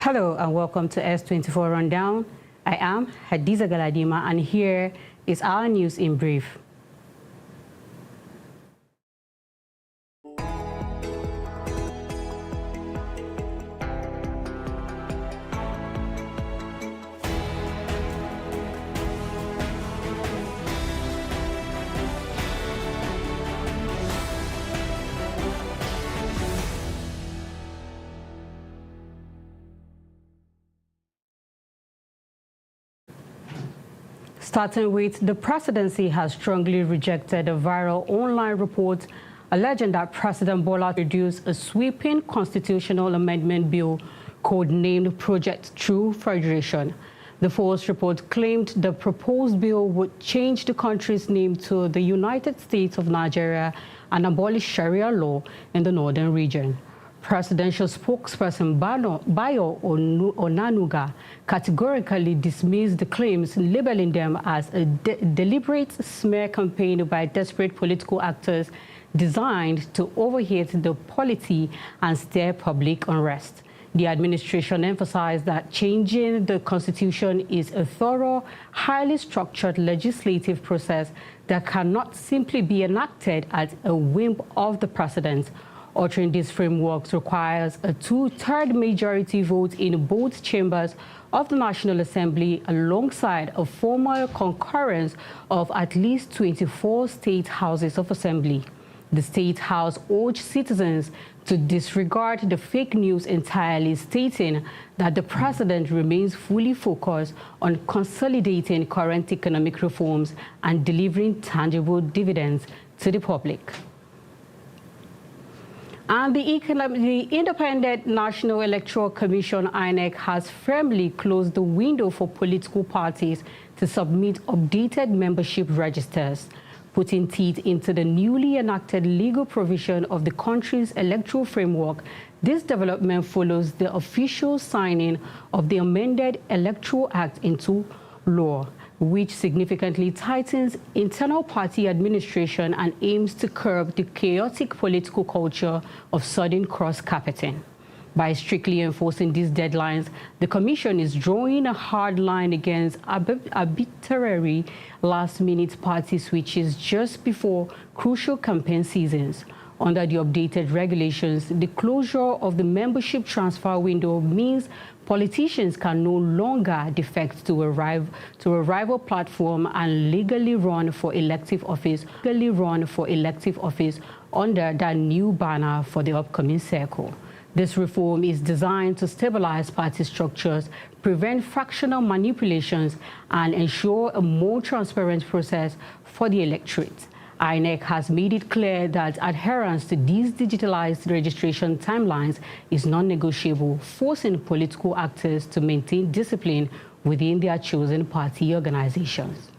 Hello and welcome to S24 Rundown. I am Hadiza Galadima and here is our news in brief. Starting with, the presidency has strongly rejected a viral online report alleging that President Bola introduced a sweeping constitutional amendment bill codenamed Project True Federation. The false report claimed the proposed bill would change the country's name to the United States of Nigeria and abolish Sharia law in the northern region. Presidential spokesperson Bayo Onanuga categorically dismissed the claims, labeling them as a deliberate smear campaign by desperate political actors designed to overheat the polity and stir public unrest. The administration emphasized that changing the constitution is a thorough, highly structured legislative process that cannot simply be enacted at a whim of the president. Altering these frameworks requires a two-thirds majority vote in both chambers of the National Assembly alongside a formal concurrence of at least 24 state houses of assembly. The State House urged citizens to disregard the fake news entirely, stating that the president remains fully focused on consolidating current economic reforms and delivering tangible dividends to the public. And the Independent National Electoral Commission, INEC, has firmly closed the window for political parties to submit updated membership registers, putting teeth into the newly enacted legal provision of the country's electoral framework. This development follows the official signing of the amended Electoral Act into law, which significantly tightens internal party administration and aims to curb the chaotic political culture of sudden cross-carpeting. By strictly enforcing these deadlines, the Commission is drawing a hard line against arbitrary last-minute party switches just before crucial campaign seasons. Under the updated regulations, the closure of the membership transfer window means politicians can no longer defect to a rival platform and legally run for elective office under that new banner for the upcoming cycle. This reform is designed to stabilize party structures, prevent fractional manipulations, and ensure a more transparent process for the electorate. INEC has made it clear that adherence to these digitalized registration timelines is non-negotiable, forcing political actors to maintain discipline within their chosen party organizations.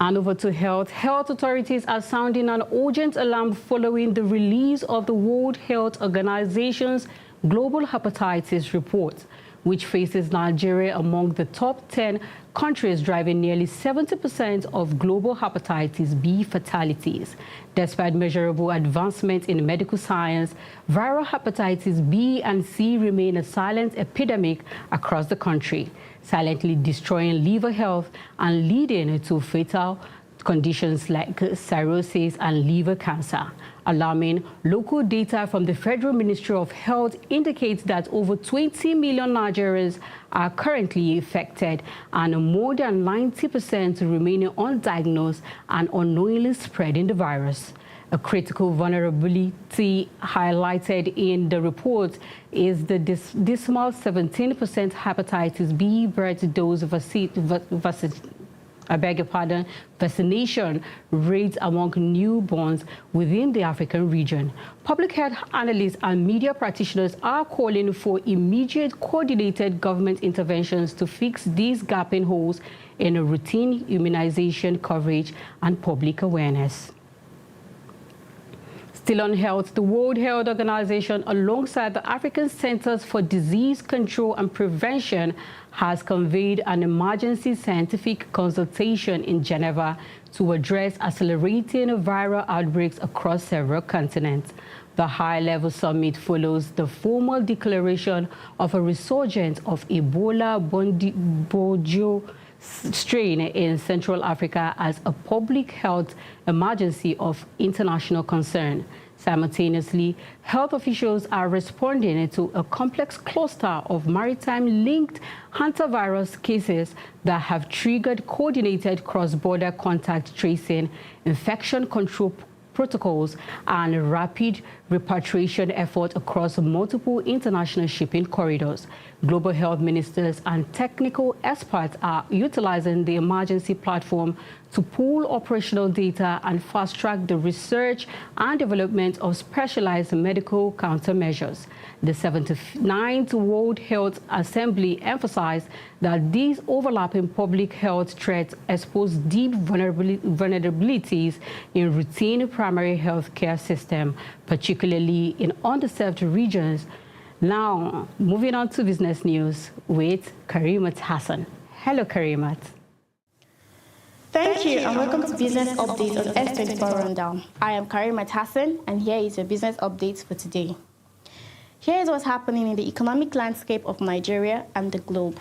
And over to health. Health authorities are sounding an urgent alarm following the release of the World Health Organization's Global Hepatitis Report, which faces Nigeria among the top 10 countries driving nearly 70% of global hepatitis B fatalities. Despite measurable advancement in medical science, viral hepatitis B and C remain a silent epidemic across the country, silently destroying liver health and leading to fatal conditions like cirrhosis and liver cancer. Alarming, local data from the Federal Ministry of Health indicates that over 20 million Nigerians are currently affected and more than 90% remaining undiagnosed and unknowingly spreading the virus. A critical vulnerability highlighted in the report is the dismal 17% hepatitis B birth dose vaccination rates among newborns within the African region. Public health analysts and media practitioners are calling for immediate coordinated government interventions to fix these gaping holes in a routine immunization coverage and public awareness. Still on health, the World Health Organization, alongside the African Centers for Disease Control and Prevention, has convened an emergency scientific consultation in Geneva to address accelerating viral outbreaks across several continents. The high-level summit follows the formal declaration of a resurgence of Ebola Bondio strain in Central Africa as a public health emergency of international concern. Simultaneously, health officials are responding to a complex cluster of maritime-linked hantavirus cases that have triggered coordinated cross-border contact tracing, infection control protocols, and rapid repatriation efforts across multiple international shipping corridors. Global health ministers and technical experts are utilizing the emergency platform to pool operational data and fast-track the research and development of specialized medical countermeasures. The 79th World Health Assembly emphasized that these overlapping public health threats expose deep vulnerabilities in routine primary health care system, particularly in underserved regions. Now, moving on to business news with Karimat Hassan. Hello, Karimat. Thank you and welcome to Business Update on S24 Rundown. I am Karimat Hassan and here is your business updates for today. Here is what's happening in the economic landscape of Nigeria and the globe.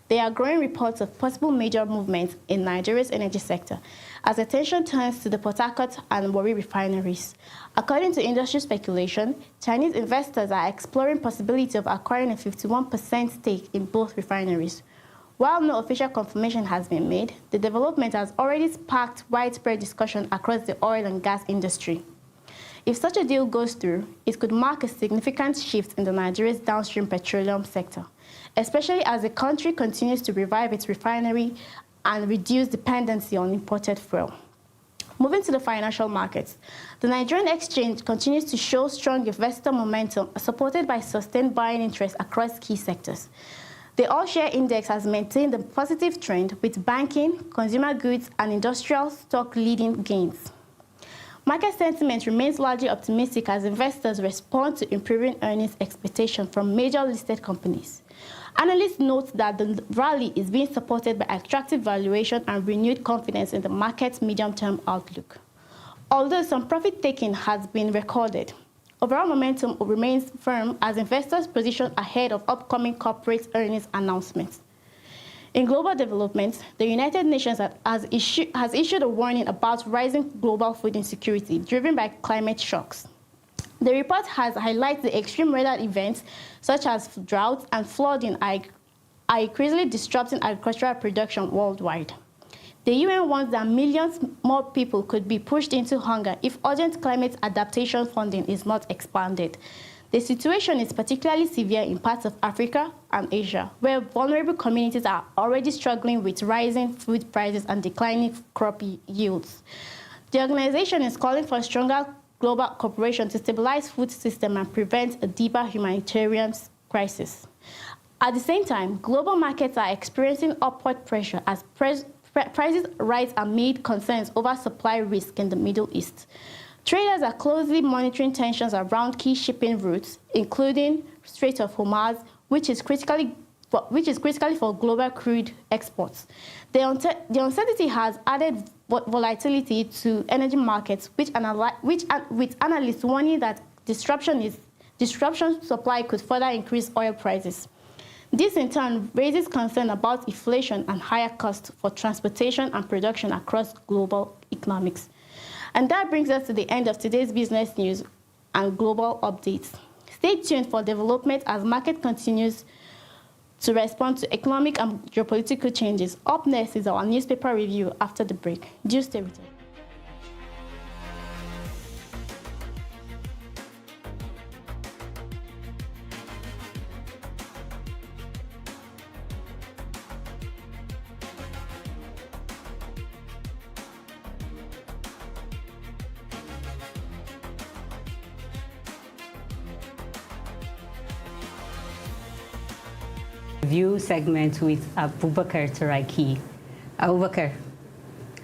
There are growing reports of possible major movements in Nigeria's energy sector as attention turns to the Port Harcourt and Warri refineries. According to industry speculation, Chinese investors are exploring possibility of acquiring a 51% stake in both refineries. While no official confirmation has been made, the development has already sparked widespread discussion across the oil and gas industry. If such a deal goes through, it could mark a significant shift in Nigeria's downstream petroleum sector, especially as the country continues to revive its refinery and reduce dependency on imported fuel. Moving to the financial markets, the Nigerian exchange continues to show strong investor momentum supported by sustained buying interest across key sectors. The all-share index has maintained a positive trend with banking, consumer goods, and industrial stock leading gains. Market sentiment remains largely optimistic as investors respond to improving earnings expectations from major listed companies. Analysts note that the rally is being supported by attractive valuation and renewed confidence in the market's medium-term outlook. Although some profit-taking has been recorded, overall momentum remains firm as investors position ahead of upcoming corporate earnings announcements. In global developments, the United Nations has issued a warning about rising global food insecurity driven by climate shocks. The report has highlighted the extreme weather events such as droughts and flooding are increasingly disrupting agricultural production worldwide. The UN warns that millions more people could be pushed into hunger if urgent climate adaptation funding is not expanded. The situation is particularly severe in parts of Africa and Asia, where vulnerable communities are already struggling with rising food prices and declining crop yields. The organization is calling for stronger global cooperation to stabilize food system and prevent a deeper humanitarian crisis. At the same time, global markets are experiencing upward pressure as prices rise amid concerns over supply risk in the Middle East. Traders are closely monitoring tensions around key shipping routes, including Strait of Hormuz, which is critically for global crude exports. The uncertainty has added volatility to energy markets, with analysts warning that disruption supply could further increase oil prices. This in turn raises concern about inflation and higher costs for transportation and production across global economics. And that brings us to the end of today's business news and global updates. Stay tuned for development as market continues to respond to economic and geopolitical changes. Up next is our newspaper review after the break. Do stay with us. View segment with Abubakar Turaki. Abubakar,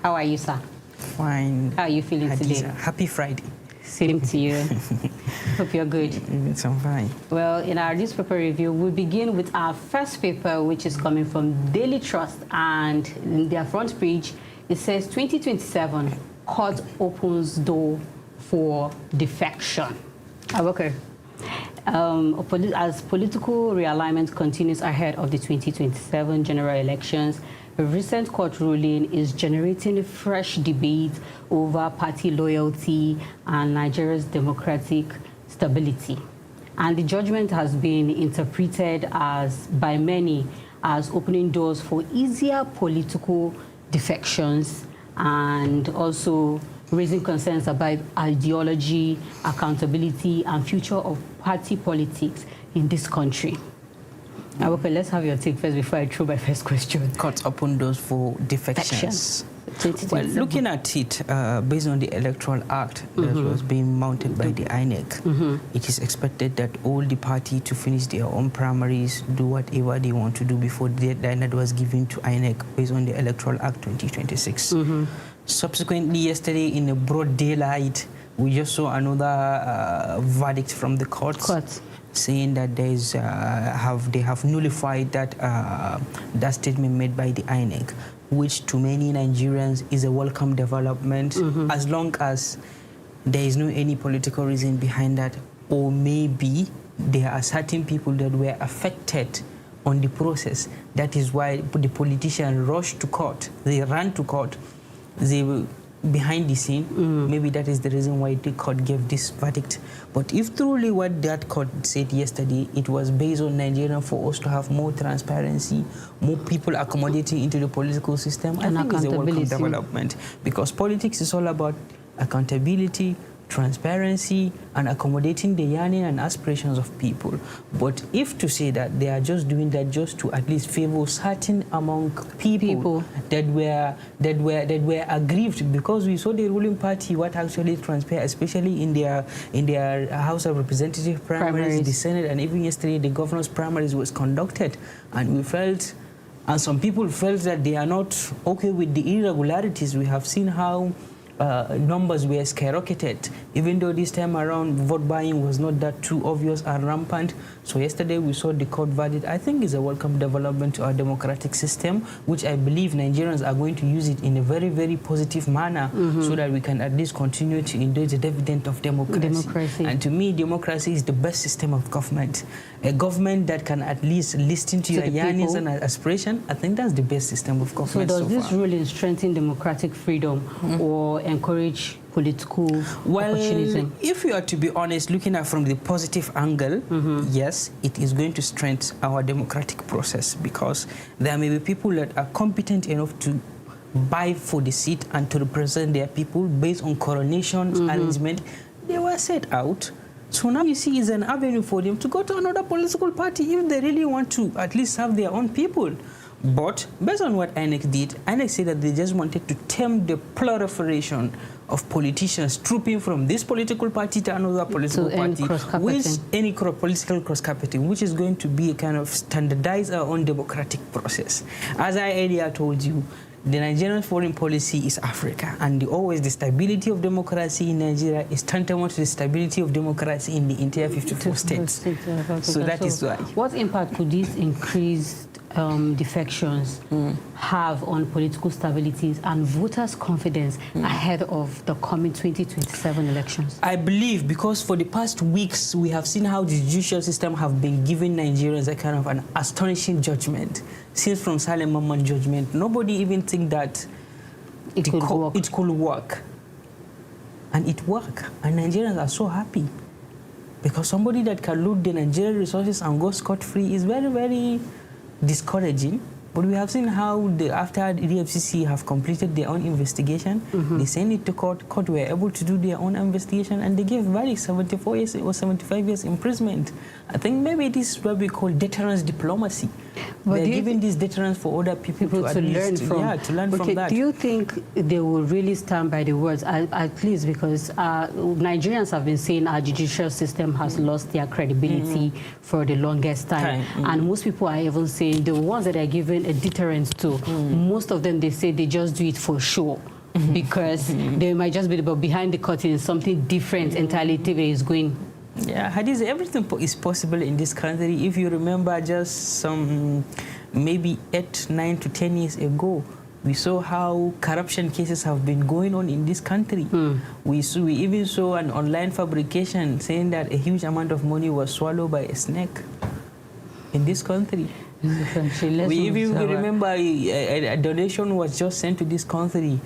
how are you, sir? Fine. How are you feeling today? Happy Friday. Same to you. Hope you're good. Yes, I'm fine. Well, in our newspaper review, we begin with our first paper, which is coming from Daily Trust, and in their front page, it says 2027, court opens door for defection. Okay. As political realignment continues ahead of the 2027 general elections, a recent court ruling is generating a fresh debate over party loyalty and Nigeria's democratic stability. And the judgment has been interpreted by many as opening doors for easier political defections and also raising concerns about ideology, accountability, and future of party politics in this country. Okay, let's have your take first before I throw my first question. Courts open doors for defections. Well, looking at it, based on the Electoral Act that was being mounted by the INEC, it is expected that all the party to finish their own primaries, do whatever they want to do before the deadline that was given to INEC based on the Electoral Act 2026. Subsequently, yesterday, in a broad daylight, we just saw another verdict from the courts. Saying that they have nullified that statement made by the INEC, which to many Nigerians is a welcome development, as long as there is no any political reason behind that, or maybe there are certain people that were affected on the process. That is why the politicians rushed to court. They ran to court. They were behind the scene. Maybe that is the reason why the court gave this verdict. But if truly what that court said yesterday, it was based on Nigeria for us to have more transparency, more people accommodating into the political system, I think it's a welcome development. Because politics is all about accountability, transparency, and accommodating the yearning and aspirations of people. But if to say that they are just doing that just to at least favor certain among people that were aggrieved, because we saw the ruling party what actually transpired, especially in their House of Representative primaries, the Senate, and even yesterday the governor's primaries was conducted, and we felt, and some people felt that they are not okay with the irregularities. We have seen how numbers were skyrocketed, even though this time around vote buying was not that too obvious and rampant. So yesterday we saw the court verdict. I think is a welcome development to our democratic system, which I believe Nigerians are going to use it in a very, very positive manner, so that we can at least continue to enjoy the dividend of democracy. And to me, democracy is the best system of government. A government that can at least listen to your yearnings and aspiration, I think that's the best system of government. So does this ruling strengthen democratic freedom or encourage political opportunism? If you are to be honest, looking at from the positive angle, yes, it is going to strengthen our democratic process, because there may be people that are competent enough to vie for the seat and to represent their people based on coronation arrangement. They were set out. So now you see it's an avenue for them to go to another political party if they really want to at least serve their own people. But based on what INEC did, INEC said that they just wanted to tame the proliferation of politicians trooping from this political party to another political party with any political cross-carpeting, which is going to be a kind of standardize our own democratic process. As I earlier told you, the Nigerian foreign policy is Africa, and always the stability of democracy in Nigeria is tantamount to the stability of democracy in the entire 54 states. So that is why. What impact could these increased defections have on political stabilities and voters' confidence ahead of the coming 2027 elections? I believe because for the past weeks, we have seen how the judicial system have been giving Nigerians a kind of an astonishing judgment. Since from Salem Mamman judgment, nobody even think that it could work. And it worked. And Nigerians are so happy. Because somebody that can loot the Nigerian resources and go scot-free is very, very discouraging. But we have seen how after the EFCC have completed their own investigation, they sent it to court. Court were able to do their own investigation, and they gave Valley 74 years or 75 years imprisonment. I think maybe this is what we call deterrence diplomacy. They're giving this deterrence for other people to learn from. Yeah, to learn from that. Do you think they will really stand by the words, at least because Nigerians have been saying our judicial system has lost their credibility for the longest time. And most people are even saying the ones that are given a deterrence to, most of them, they say they just do it for show. Because they might just be, but behind the curtain, something different entirely is going. Yeah, Hadiz, everything is possible in this country. If you remember just some maybe 8, 9 to 10 years ago, We saw how corruption cases have been going on in this country. We even saw an online fabrication saying that a huge amount of money was swallowed by a snake in this country. We even remember a donation was just sent to this country.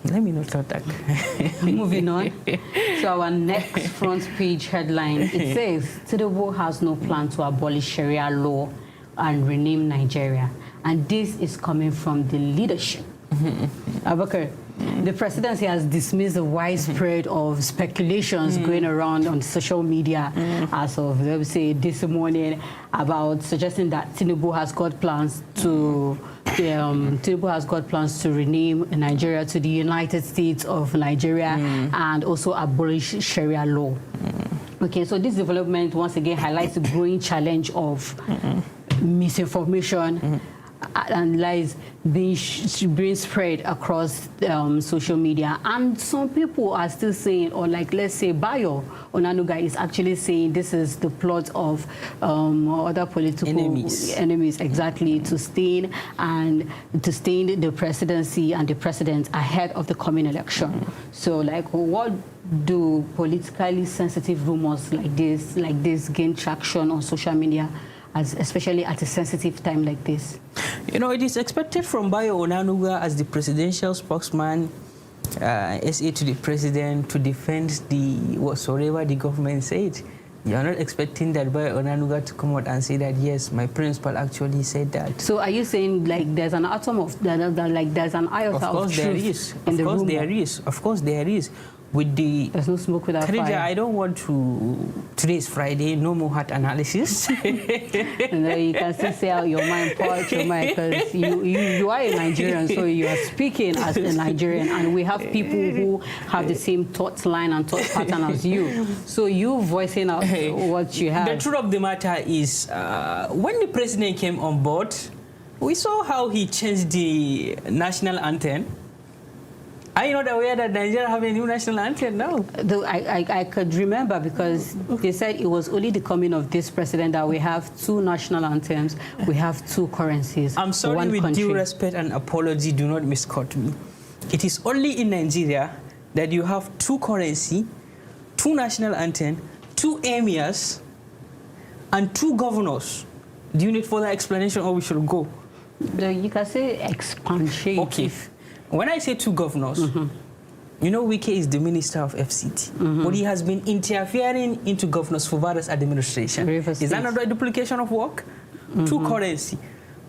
Let me not talk that. Moving on. So our next front page headline, it says, Tinubu has no plan to abolish Sharia law and rename Nigeria. And this is coming from the leadership. Abubakar, the presidency has dismissed the widespread of speculations going around on social media as of, let me say, this morning about suggesting that Tinubu has got plans to rename Nigeria to the United States of Nigeria and also abolish Sharia law. Okay, so this development once again highlights the growing challenge of misinformation and lies being spread across social media. And some people are still saying, or like, let's say, Bayo Onanuga is actually saying this is the plot of other political enemies exactly, to stain the presidency and the president ahead of the coming election. So, like, what do politically sensitive rumors like this gain traction on social media, especially at a sensitive time like this? You know, it is expected from Bayo Onanuga as the presidential spokesman, SA to the president, to defend whatsoever the government said. You are not expecting that Bayo Onanuga to come out and say that, yes, my principal actually said that. So are you saying, like, there's an atom of, like, there's an iota of truth in the rumor? Of course there is. There's no smoke without fire. I don't want to. Today is Friday. No more heart analysis. No, you can still say out your mind, part your mind, because you are a Nigerian, so you are speaking as a Nigerian, and we have people who have the same thought line and thought pattern as you. So you voicing out what you have. The truth of the matter is, when the president came on board, we saw how he changed the national anthem. Are you not aware that Nigeria have a new national anthem now? I could remember, because they said it was only the coming of this president that we have two national anthems, we have two currencies. I'm sorry, with due respect and apology, do not misquote me. It is only in Nigeria that you have two currency, two national anthem, two emirs, and two governors. Do you need further explanation, or we should go? You can say expansion. Okay. When I say two governors, you know, Wike is the minister of FCT, but he has been interfering into Governor Fubara's administration. Is that not a duplication of work? Two currency.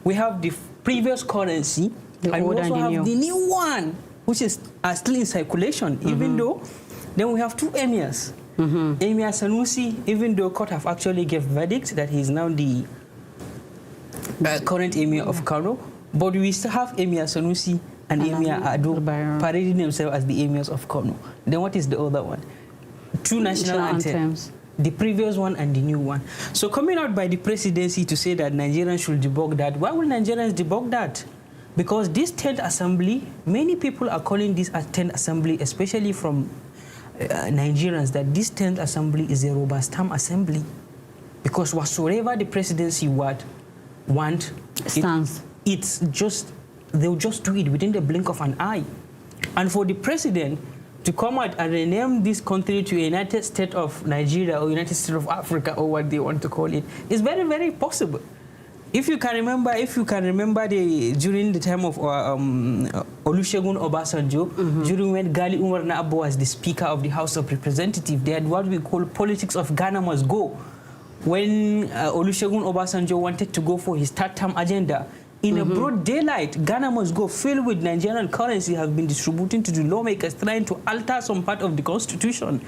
We have the previous currency, and we also have the new one, which is still in circulation, even though then we have two emirs. Emir Sanusi, even though court have actually gave verdict that he is now the current emir of Kano, but we still have Emir Sanusi and Emir Ado parading themselves as the emirs of Kano. Then what is the other one? Two national anthems. The previous one and the new one. So coming out by the presidency to say that Nigerians should debug that, why will Nigerians debug that? Because this 10th assembly, many people are calling this a 10th assembly, especially from Nigerians, that this 10th assembly is a robust term assembly. Because whatsoever the presidency want, it's just, they'll just do it within the blink of an eye. And for the president to come out and rename this country to United States of Nigeria or United States of Africa, or what they want to call it, is very, very possible. If you can remember, during the time of Olusegun Obasanjo, during when Gali Umar Nabo was the Speaker of the House of Representatives, they had what we call politics of Ghana must go. When Olusegun Obasanjo wanted to go for his third-term agenda, in a broad daylight, Ghana must go, filled with Nigerian currency, have been distributing to the lawmakers, trying to alter some part of the constitution,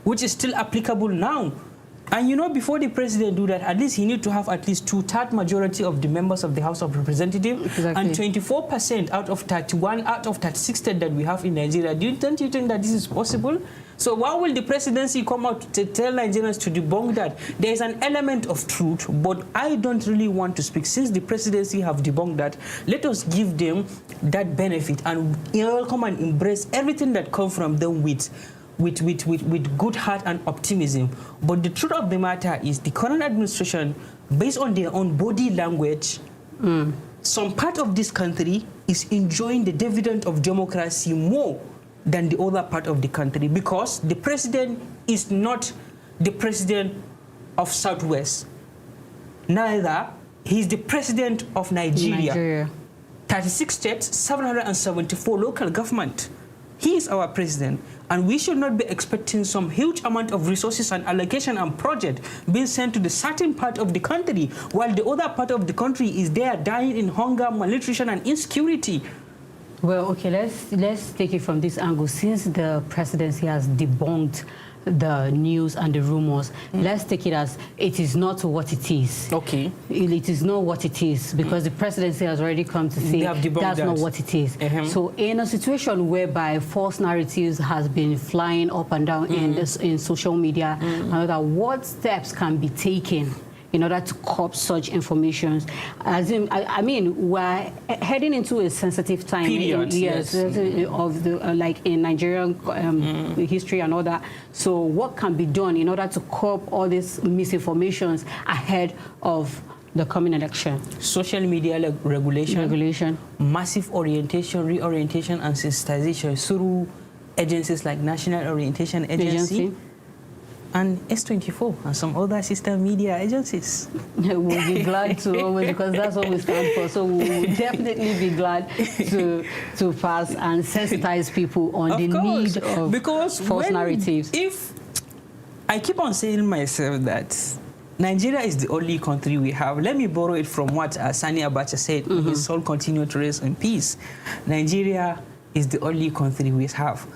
which is still applicable now. And you know, before the president do that, at least he need to have at least 2/3 majority of the members of the House of Representatives, and 24% out of 31 out of 36 states that we have in Nigeria. Don't you think that this is possible? So why will the presidency come out to tell Nigerians to debunk that? There is an element of truth, but I don't really want to speak. Since the presidency have debunked that, let us give them that benefit and welcome and embrace everything that comes from them with good heart and optimism. But the truth of the matter is the current administration, based on their own body language, some part of this country is enjoying the dividend of democracy more than the other part of the country, because the president is not the president of Southwest. Neither, he's the president of Nigeria. 36 states, 774 local government. He is our president, and we should not be expecting some huge amount of resources and allocation and project being sent to the certain part of the country, while the other part of the country is there dying in hunger, malnutrition, and insecurity. Well, okay, let's take it from this angle. Since the presidency has debunked the news and the rumors, let's take it as it is not what it is. Okay. It is not what it is, because the presidency has already come to say that's not what it is. So in a situation whereby false narratives has been flying up and down in social media, what steps can be taken in order to curb such information? As in, I mean, we're heading into a sensitive time. Period, yes. Of the like in Nigerian history and all that. So what can be done in order to curb all these misinformations ahead of the coming election? Social media regulation, massive reorientation, and sensitization through agencies like National Orientation Agency. And S24 and some other sister media agencies. We'll be glad to always, because that's what we stand for. So we'll definitely be glad to pass and sensitize people on the need of false narratives. If I keep on saying myself that Nigeria is the only country we have, let me borrow it from what Sani Abacha said, his soul continue to rest in peace. Nigeria is the only country we have.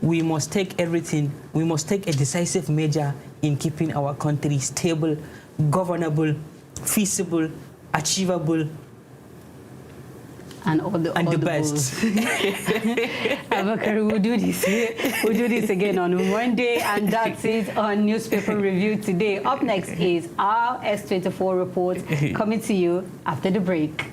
We must take everything, we must take a decisive measure in keeping our country stable, governable, feasible, achievable, and all the best. Abakari, we'll do this again on Monday, and that's it on Newspaper Review today. Up next is our S24 report, coming to you after the break.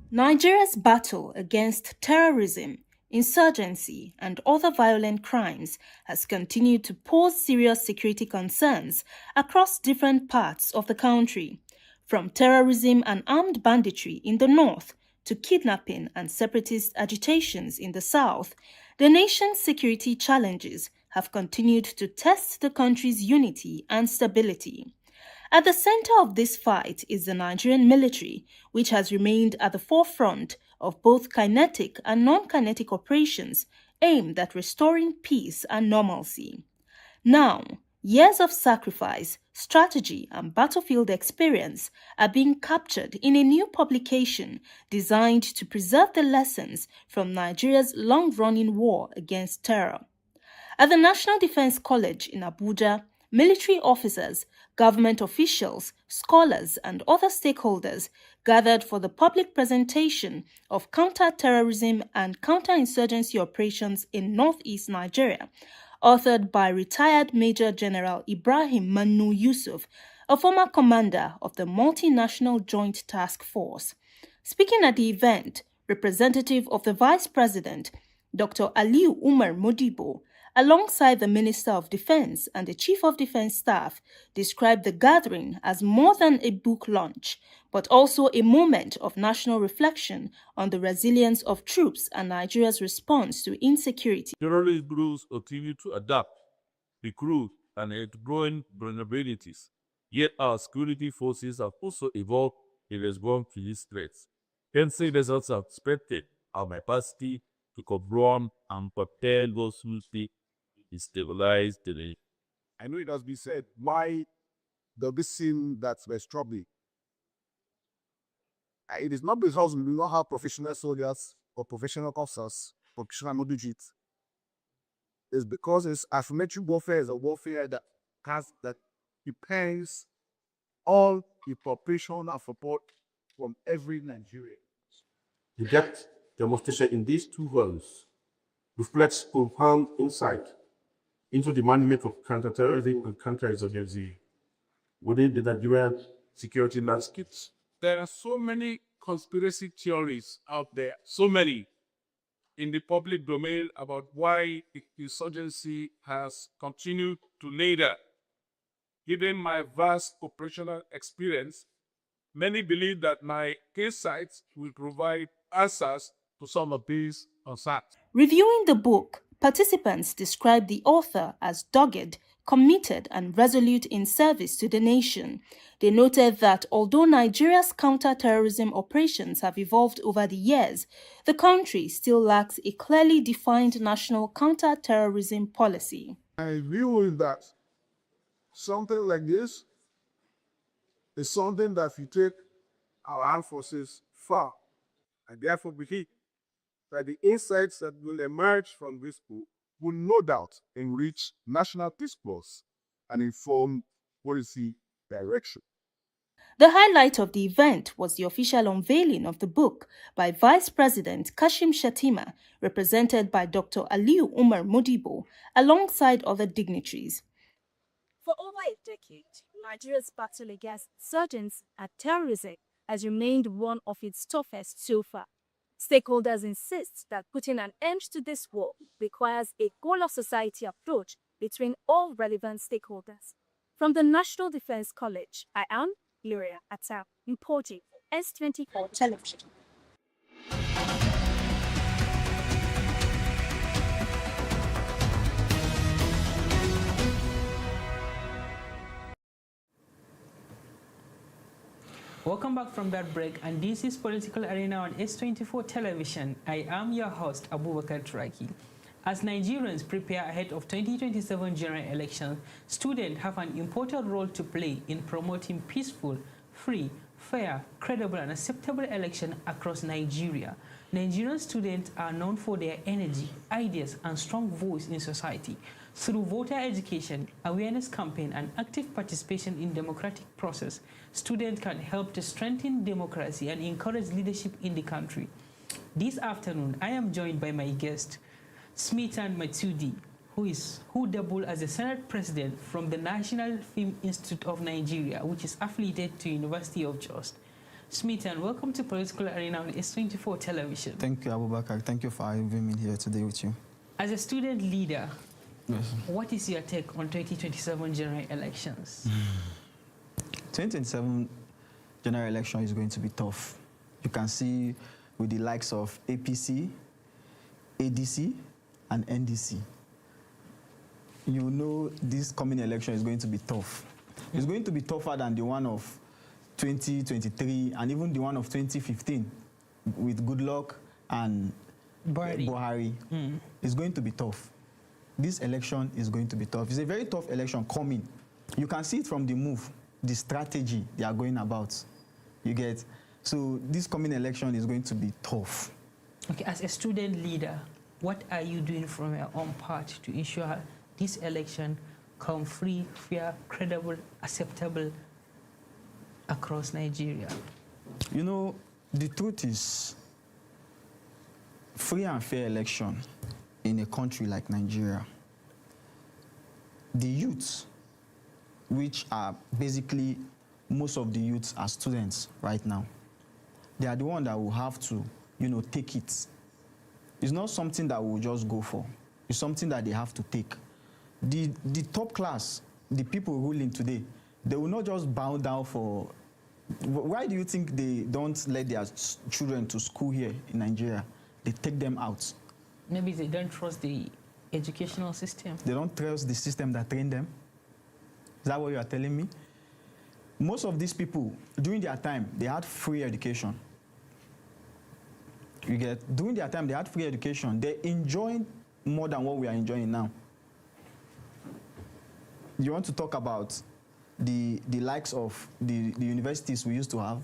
Nigeria's battle against terrorism, insurgency, and other violent crimes has continued to pose serious security concerns across different parts of the country, from terrorism and armed banditry in the north to kidnapping and separatist agitations in the south. The nation's security challenges have continued to test the country's unity and stability. At the center of this fight is the Nigerian military, which has remained at the forefront of both kinetic and non-kinetic operations aimed at restoring peace and normalcy. Now, years of sacrifice, strategy, and battlefield experience are being captured in a new publication designed to preserve the lessons from Nigeria's long-running war against terror. At the National Defense College in Abuja, military officers, government officials, scholars, and other stakeholders gathered for the public presentation of counter-terrorism and counter-insurgency operations in northeast Nigeria, authored by retired Major General Ibrahim Manu Yusuf, a former commander of the Multinational Joint Task Force. Speaking at the event, representative of the Vice President, Dr. Aliu Umar Modibo, alongside the Minister of Defense and the Chief of Defense Staff, described the gathering as more than a book launch, but also a moment of national reflection on the resilience of troops and Nigeria's response to insecurity. Terrorist groups continue to adapt, recruit, and exploit vulnerabilities, yet our security forces have also evolved in response to these threats. Hence, results are expected, our capacity to confront and prepare those who seek destabilize the nation. I know it has been said, why does this seem that we're struggling? It is not because we do not have professional soldiers or professional officers, professional moderates. It's because asymmetric warfare is a warfare that depends on the cooperation and support from every Nigerian. The depth demonstration in these two worlds reflects profound insight into the management of counterterrorism and counterinsurgency within the Nigerian security landscapes. There are so many conspiracy theories out there, so many in the public domain about why the insurgency has continued to ladder. Given my vast operational experience, many believe that my case sites will provide answers to some of these concerns. Reviewing the book, participants described the author as dogged, committed, and resolute in service to the nation. They noted that although Nigeria's counter-terrorism operations have evolved over the years, the country still lacks a clearly defined national counter-terrorism policy. My view is that something like this is something that will take our armed forces far, and therefore believe that the insights that will emerge from this book will no doubt enrich national discourse and inform policy direction. The highlight of the event was the official unveiling of the book by Vice President Kashim Shettima, represented by Dr. Aliu Umar Modibo, alongside other dignitaries. For over a decade, Nigeria's battle against insurgents and terrorism has remained one of its toughest so far. Stakeholders insist that putting an end to this war requires a whole-of-society approach between all relevant stakeholders. From the National Defense College, I am Gloria Atam, reporting for S24 Television. Welcome back from that break, and this is Political Arena on S24 Television. I am your host, Abubakar Traki. As Nigerians prepare ahead of 2027 general elections, students have an important role to play in promoting peaceful, free, fair, credible, and acceptable election across Nigeria. Nigerian students are known for their energy, ideas, and strong voice in society. Through voter education, awareness campaign, and active participation in democratic process, students can help to strengthen democracy and encourage leadership in the country. This afternoon, I am joined by my guest, Smithan Matsudi, who doubled as the Senate President from the National Film Institute of Nigeria, which is affiliated to University of Jos. Smithan, welcome to Political Arena on S24 Television. Thank you, Abubakar. Thank you for having me here today with you. As a student leader, yes, what is your take on 2027 general elections? 2027 general election is going to be tough. You can see with the likes of APC, ADC, and NDC. You know this coming election is going to be tough. It's going to be tougher than the one of 2023 and even the one of 2015 with Goodluck and Buhari. It's going to be tough. This election is going to be tough. It's a very tough election coming. You can see it from the move, the strategy they are going about. You get? So this coming election is going to be tough. Okay, as a student leader, what are you doing from your own part to ensure this election come free, fair, credible, acceptable across Nigeria? You know, the truth is, free and fair election in a country like Nigeria, the youths, which are basically most of the youths are students right now, they are the ones that will have to, take it. It's not something that we'll just go for. It's something that they have to take. The top class, the people ruling today, they will not just bow down for... Why do you think they don't let their children to school here in Nigeria? They take them out. Maybe they don't trust the educational system. They don't trust the system that trained them. Is that what you are telling me? Most of these people, during their time, they had free education. You get? During their time, they had free education. They enjoyed more than what we are enjoying now. You want to talk about the likes of the universities we used to have?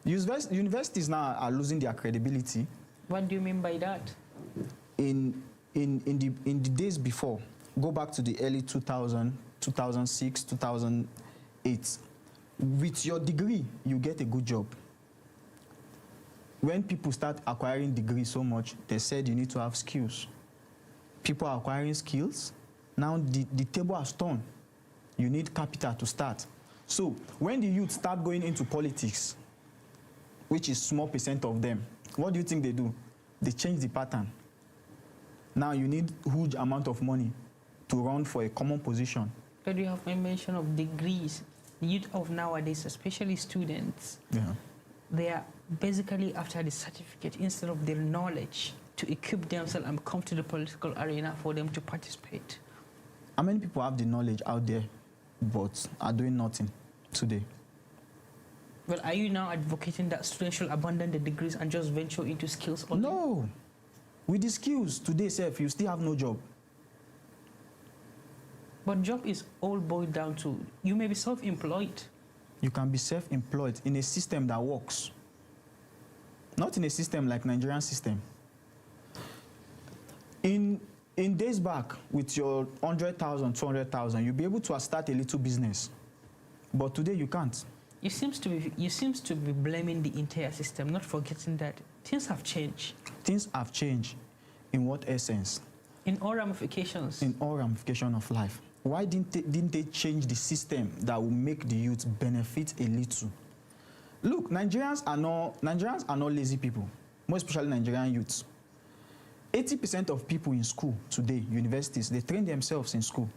Universities now are losing their credibility. What do you mean by that? In the days before, go back to the early 2000, 2006, 2008. With your degree, you get a good job. When people start acquiring degrees so much, they said you need to have skills. People are acquiring skills. Now the table has turned. You need capital to start. So when the youth start going into politics, which is small percent of them, what do you think they do? They change the pattern. Now you need huge amount of money to run for a common position. But you have mention of degrees. The youth of nowadays, especially students, they are basically after the certificate instead of their knowledge to equip themselves and come to the political arena for them to participate. How many people have the knowledge out there but are doing nothing today? Well, are you now advocating that students should abandon the degrees and just venture into skills only? No. With the skills today, Seth, you still have no job. But job is all boiled down to, you may be self-employed. You can be self-employed in a system that works. Not in a system like Nigerian system. In days back, with your 100,000, 200,000, you'll be able to start a little business. But today you can't. You seems to be blaming the entire system, not forgetting that things have changed. Things have changed. In what essence? In all ramifications. In all ramifications of life. Why didn't they change the system that will make the youth benefit a little? Look, Nigerians are not lazy people, more especially Nigerian youths. 80% of people in school today, universities, they train themselves in school.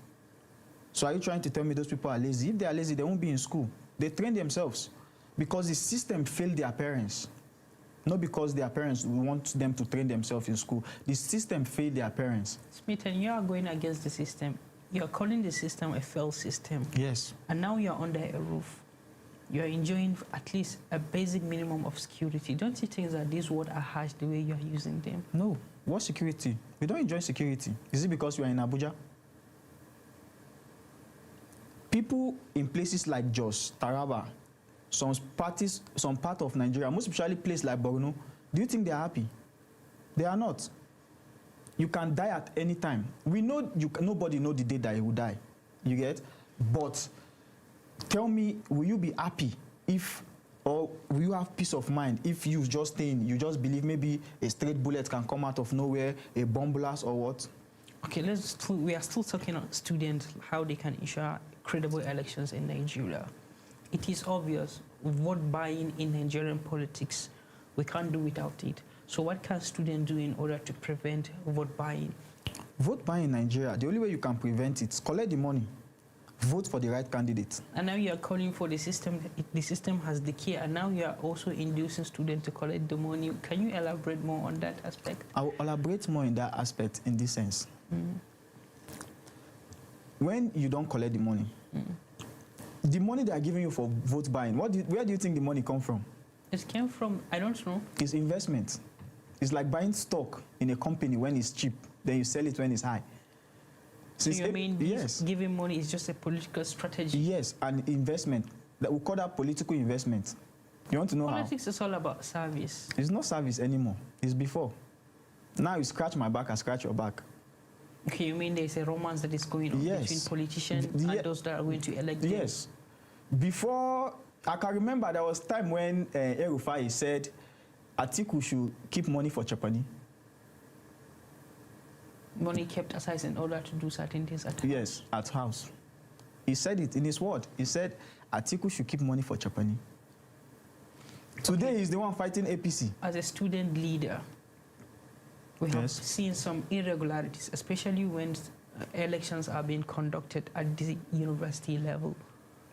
So are you trying to tell me those people are lazy? If they are lazy, they won't be in school. They train themselves because the system failed their parents. Not because their parents want them to train themselves in school. The system failed their parents. Smith, and you are going against the system. You are calling the system a failed system. Yes. And now you are under a roof. You are enjoying at least a basic minimum of security. Don't you think that these words are harsh the way you are using them? No. What security? We don't enjoy security. Is it because we are in Abuja? People in places like Jos, Taraba, some part of Nigeria, most especially places like Borno, do you think they are happy? They are not. You can die at any time. We know nobody knows the day that he will die. You get? But tell me, will you be happy or will you have peace of mind if you just believe maybe a straight bullet can come out of nowhere, a bomb blast or what? Okay, we are still talking on students, how they can ensure credible elections in Nigeria. It is obvious, vote buying in Nigerian politics, we can't do without it. So what can students do in order to prevent vote buying? Vote buying in Nigeria, the only way you can prevent it is collect the money. Vote for the right candidate. And now you are calling for the system. The system has decayed, and now you are also inducing students to collect the money. Can you elaborate more on that aspect? I will elaborate more in that aspect in this sense. When you don't collect the money, the money they are giving you for vote buying, where do you think the money come from? It came from, I don't know. It's investment. It's like buying stock in a company when it's cheap, then you sell it when it's high. So you mean giving money is just a political strategy? Yes, an investment. That we call that political investment. You want to know Politics is all about service. It's not service anymore. It's before. Now you scratch my back, I scratch your back. Okay, you mean there's a romance that is going on between politicians and those that are going to elect them? Yes. Before, I can remember there was time when El-Rufai said Atiku should keep money for Chapani. Money kept aside in order to do certain things at house. Yes, at house. He said it in his word. He said Atiku should keep money for Chapani. Today he's the one fighting APC. As a student leader, we have seen some irregularities, especially when elections are being conducted at the university level.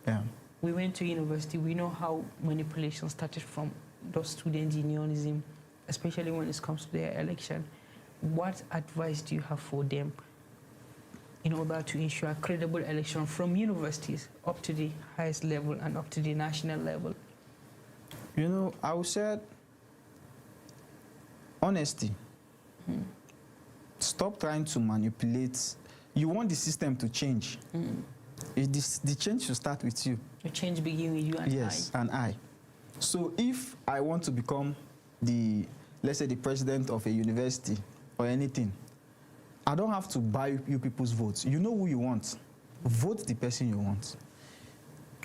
Yeah. We went to university, we know how manipulation started from those student unionism, especially when it comes to their election. What advice do you have for them in order to ensure credible election from universities up to the highest level and up to the national level? You know, I would say honesty. Stop trying to manipulate. You want the system to change. The change should start with you. The change begins with you and I. Yes, and I. So if I want to become let's say the president of a university or anything, I don't have to buy you people's votes. You know who you want. Vote the person you want.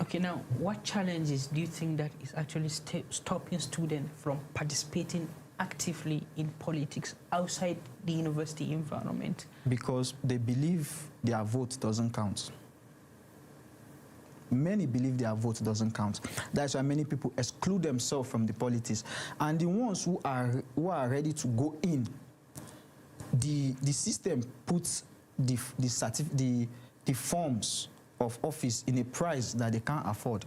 Okay, now, what challenges do you think that is actually stopping students from participating actively in politics outside the university environment? Because they believe their vote doesn't count. Many believe their vote doesn't count. That's why many people exclude themselves from the politics. And the ones who are ready to go in, the system puts the forms of office in a price that they can't afford.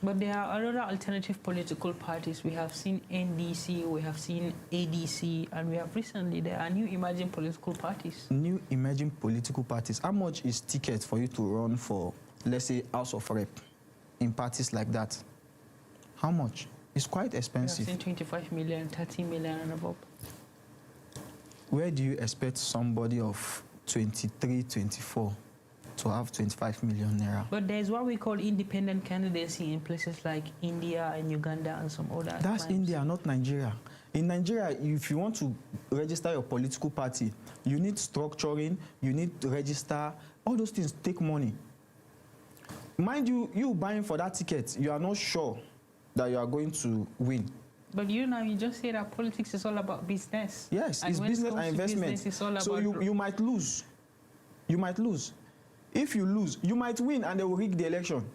But there are other alternative political parties. We have seen NDC, we have seen ADC, and we have recently, there are new emerging political parties. New emerging political parties. How much is ticket for you to run for, let's say, House of Rep in parties like that? How much? It's quite expensive. We have seen 25 million, 30 million and above. Where do you expect somebody of 23, 24 to have 25 million naira? But there's what we call independent candidacy in places like India and Uganda and some other That's times. India, not Nigeria. In Nigeria, if you want to register your political party, you need structuring, you need to register. All those things take money. Mind you, you buying for that ticket, you are not sure that you are going to win. But you know, you just say that politics is all about business. Yes, and it's business and investment. Business, it's all so about you might lose. You might lose. If you lose, you might win and they will rig the election.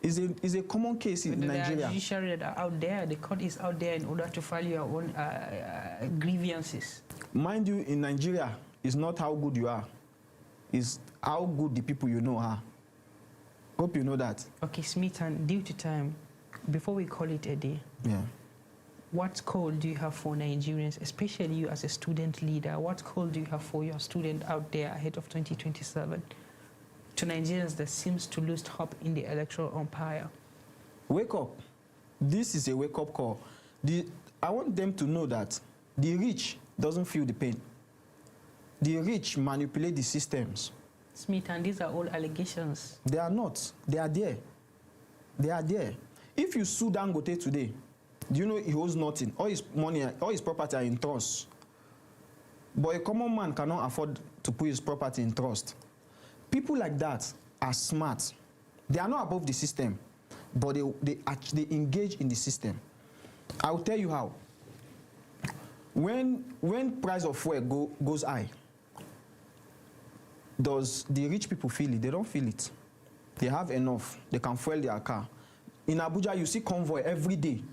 It's a common case in Nigeria. There are judiciary that are out there. The court is out there in order to file your own grievances. Mind you, in Nigeria, it's not how good you are. It's how good the people you know are. Hope you know that. Okay, Smith, and due to time, before we call it a day, yeah. What call do you have for Nigerians, especially you as a student leader? What call do you have for your student out there ahead of 2027? To Nigerians that seems to lose hope in the electoral umpire? Wake up. This is a wake-up call. I want them to know that the rich doesn't feel the pain. The rich manipulate the systems. Smith, and these are all allegations. They are not. They are there. They are there. If you sue Dangote today, do you know he owes nothing? All his money, all his property are in trust. But a common man cannot afford to put his property in trust. People like that are smart. They are not above the system, but they engage in the system. I will tell you how. When price of fuel goes high, does the rich people feel it? They don't feel it. They have enough. They can fuel their car. In Abuja, you see convoy every day.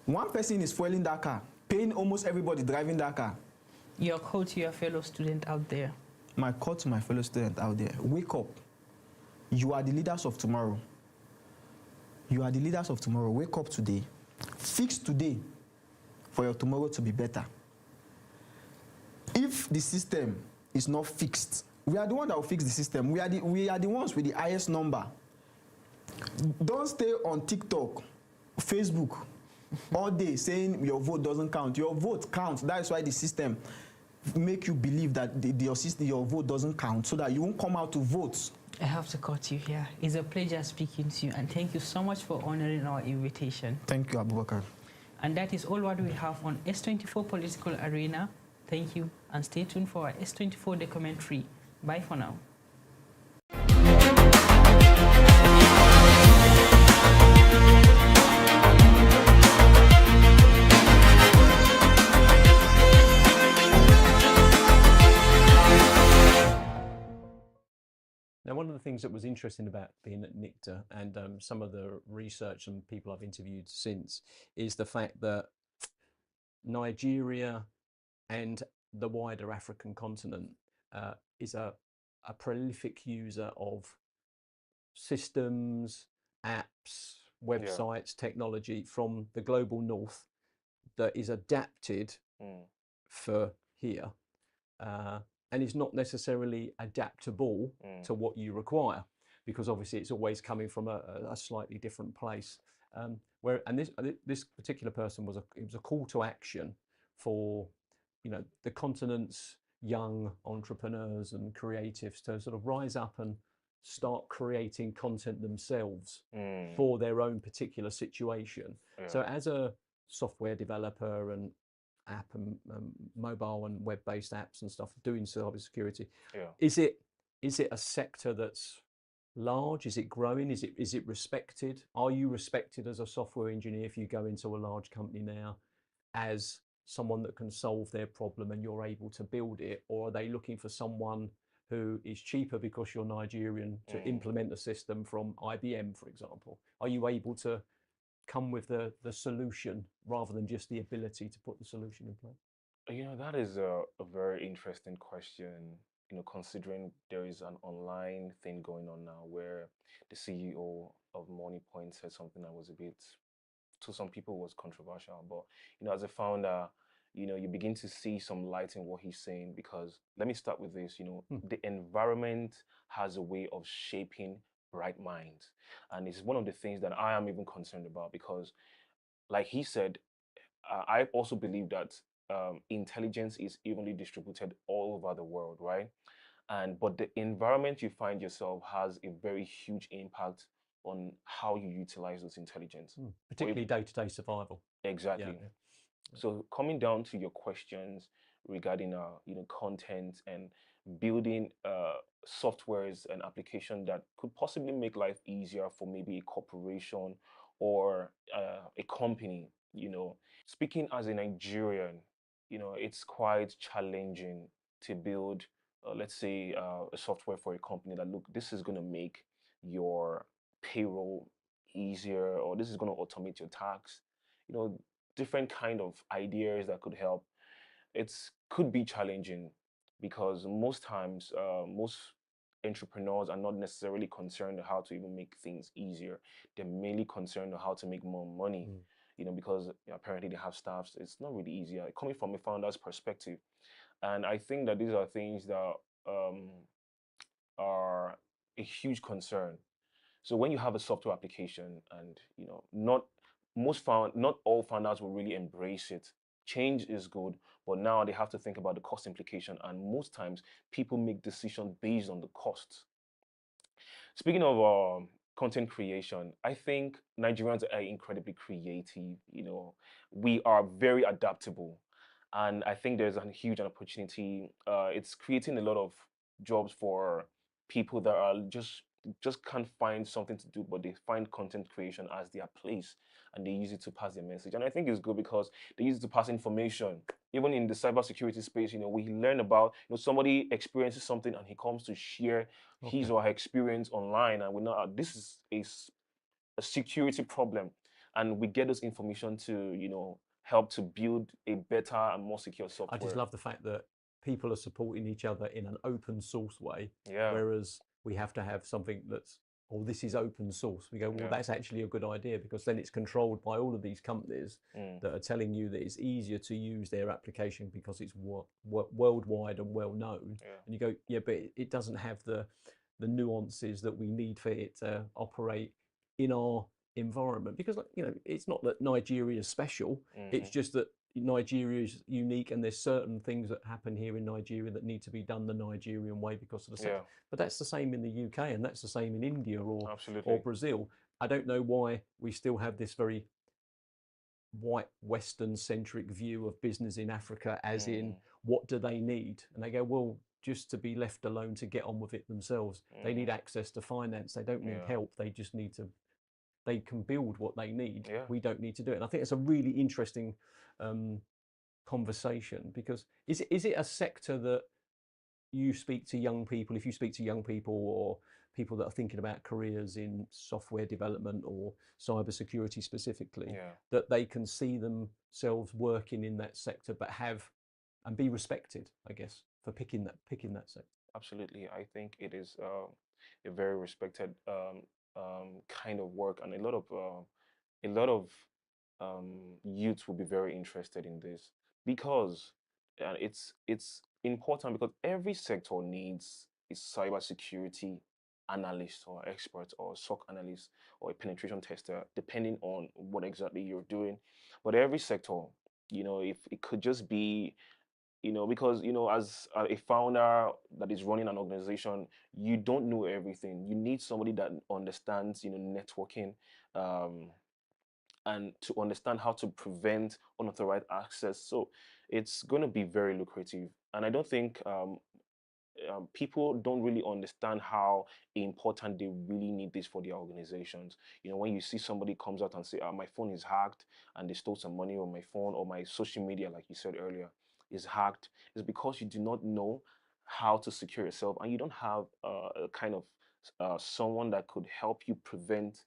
One person is fueling that car, paying almost everybody driving that car. Your call to your fellow student out there. My call to my fellow student out there, wake up. You are the leaders of tomorrow. You are the leaders of tomorrow. Wake up today. Fix today for your tomorrow to be better. If the system is not fixed, we are the one that will fix the system. We are the ones with the highest number. Don't stay on TikTok, Facebook, all day saying your vote doesn't count. Your vote counts. That's why the system make you believe that your vote doesn't count, so that you won't come out to vote. I have to cut you here. It's a pleasure speaking to you, and thank you so much for honoring our invitation. Thank you, Abubakar. And that is all what we have on S24 Political Arena. Thank you, and stay tuned for our S24 documentary. Bye for now. Now, one of the things that was interesting about being at NICTA and some of the research and people I've interviewed since is the fact that Nigeria and the wider African continent is a prolific user of systems, apps, websites, technology from the global north that is adapted for here. And is not necessarily adaptable to what you require, because obviously it's always coming from a slightly different place. This particular person was a call to action for, the continent's young entrepreneurs and creatives to sort of rise up and start creating content themselves for their own particular situation. So as a software developer and app and mobile and web-based apps and stuff doing cybersecurity, is it a sector that's large? Is it growing? Is it respected? Are you respected as a software engineer if you go into a large company now? as someone that can solve their problem and you're able to build it, or are they looking for someone who is cheaper because you're Nigerian to implement a system from IBM, for example? Are you able to come with the solution rather than just the ability to put the solution in place? You know, that is a very interesting question, you know, considering there is an online thing going on now where the CEO of MoneyPoint said something that was a bit, to some people, was controversial. But, you know, as a founder, you know, you begin to see some light in what he's saying, because let me start with this, you know, the environment has a way of shaping bright minds. And it's one of the things that I am even concerned about, because like he said, I also believe that intelligence is evenly distributed all over the world, right? But the environment you find yourself has a very huge impact on how you utilize those intelligence. Particularly day-to-day survival. Exactly. Yeah. So coming down to your questions regarding you know, content and building softwares and application that could possibly make life easier for maybe a corporation or a company, you know, speaking as a Nigerian, you know, it's quite challenging to build, let's say, a software for a company that, look, this is going to make your payroll easier, or this is going to automate your tax. You know, different kind of ideas that could help. It's could be challenging, because most times, most entrepreneurs are not necessarily concerned on how to even make things easier. They're mainly concerned on how to make more money. You know, because apparently they have staffs. It's not really easier coming from a founder's perspective. And I think that these are things that are a huge concern. So when you have a software application, and you know, not all founders will really embrace it. Change is good, but now they have to think about the cost implication, and most times people make decisions based on the costs. Speaking of content creation, I think Nigerians are incredibly creative. You know, we are very adaptable, and I think there's a huge opportunity. It's creating a lot of jobs for people that are just can't find something to do, but they find content creation as their place, and they use it to pass their message. And I think it's good because they use it to pass information. Even in the cybersecurity space, you know, we learn about, you know, somebody experiences something and he comes to share his or her experience online, and we know this is a security problem, and we get this information to, you know, help to build a better and more secure I software. just love the fact that people are supporting each other in an open source way, Yeah. whereas we have to have something that's, oh, this is open source. We go, well, Yeah. that's actually a good idea, because then it's controlled by all of these companies that are telling you that it's easier to use their application because it's worldwide and well known. Yeah. And you go, yeah, but it doesn't have the nuances that we need for it to operate in our environment. Because, you know, it's not that Nigeria is special. It's just that Nigeria is unique, and there's certain things that happen here in Nigeria that need to be done the Nigerian way because of the sector. Yeah. But that's the same in the UK, and that's the same in India or Absolutely. Brazil. I don't know why we still have this very white Western centric view of business in Africa, as in, what do they need? And they go, well, just to be left alone to get on with it themselves. They need access to finance. They don't need Yeah. help. They just need to, they can build what they need. Yeah. We don't need to do it. And I think it's a really interesting conversation, because is it a sector that you speak to young people, if you speak to young people or people that are thinking about careers in software development or cybersecurity specifically, Yeah. that they can see themselves working in that sector, but have and be respected, I guess, for picking that sector? Absolutely. I think it is a very respected kind of work, and a lot of youth will be very interested in this, because it's important, because every sector needs a cybersecurity analyst or expert or SOC analyst or a penetration tester, depending on what exactly you're doing. But every sector, you know, if it could just be, you know, because, you know, as a founder that is running an organization, you don't know everything. You need somebody that understands, you know, networking, and to understand how to prevent unauthorized access. So it's going to be very lucrative. And I don't think people don't really understand how important they really need this for their organizations. You know, when you see somebody comes out and say, my phone is hacked and they stole some money on my phone, or my social media, like you said earlier, is hacked, it's because you do not know how to secure yourself, and you don't have a kind of someone that could help you prevent